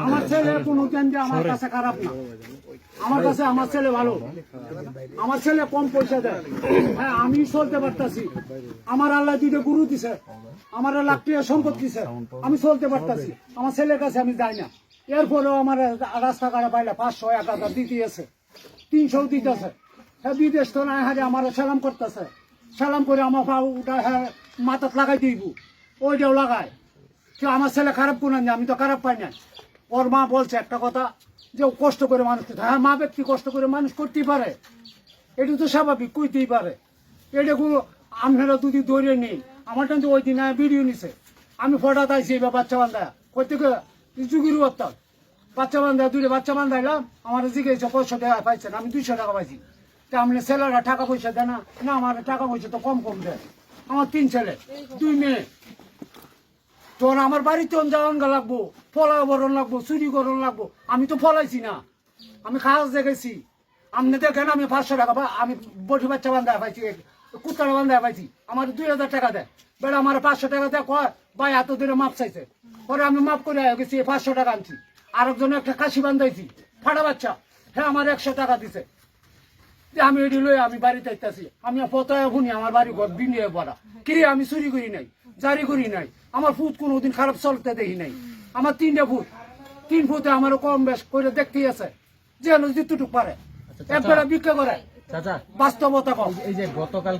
আমার ছেলে কোনো জ্ঞান যে আমার কাছে খারাপ না, আমার কাছে আমার ছেলে ভালো। আমার ছেলে কম পয়সা দেয়, হ্যাঁ আমি চলতে পারতাছি। আমার আল্লাহ দুটো গুরু দিছে, আমার লাখ টাকা সম্পদ দিছে, আমি চলতে পারতাছি। আমার ছেলের কাছে আমি যাই না। এরপরেও আমার রাস্তাঘাটে পাইলে 500 1000 দিতেছে, 300 দিতেছে। হ্যাঁ বিদেশ তো না হারে আমার সালাম করতেছে, সালাম করে আমার পাউটা হ্যাঁ মাথাত লাগাই দিব, ওইটাও লাগায়। কেউ আমার ছেলে খারাপ কোন আমি তো খারাপ পাই না। ওর মা বলছে একটা কথা যে ও কষ্ট করে মানুষ করতে, হ্যাঁ মা ব্যক্তি কষ্ট করে মানুষ করতেই পারে, এটা তো স্বাভাবিক, কইতেই পারে। এটাগুলো আপনারা যদি ধরে নেই, আমার কিন্তু ওই দিন ভিডিও নিছে, আমি ফটো আইছি এবার বাচ্চা বান্ধা কই থেকে যুগির করতাম বাচ্চা বান্ধা, দুটো বাচ্চা বান্ধাইলাম। আমার জিজ্ঞেস 500 টাকা পাইছেন, আমি 200 টাকা পাইছি। তা আপনি ছেলেরা টাকা পয়সা দেয় না? না আমার টাকা পয়সা তো কম কম দেয়। আমার 3 ছেলে 2 মেয়ে। তোর আমার বাড়িতে যাওয়ান লাগবো, ফলা বরণ লাগবো, চুরি করণ লাগবো। আমি তো ফলাইছি না, আমি খাস দেখেছি। আপনি দেখেন আমি 500 টাকা আমি বটি বাচ্চা বান্ধা পাইছি, কুত্তারা বান্ধা পাইছি। আমার 2000 টাকা দেয়, বেড়া আমার 500 টাকা দেয়। কয় ভাই এত দিনে মাপ চাইছে, পরে আমি মাপ করে গেছি, 500 টাকা আনছি। আরেকজন একটা কাশি বান্ধাইছি ফাটা বাচ্চা, হ্যাঁ আমার 100 টাকা দিছে। আমি এটি লই আমি বাড়িতে আইতাছি, আমি পতায় শুনি আমার বাড়ি ঘর বিনিয়ে পড়া। কিরে আমি চুরি করি নাই, জারি করি নাই, আমার ফুট কোনোদিন খারাপ চলতে দেখি নাই। আমার 3টা ফুট, 3 ফুটে আমার কম বেশ করে দেখতেই আছে, যে যেটুক পারে একবারে ভিক্ষা করে। বাস্তবতা কম। এই যে গতকাল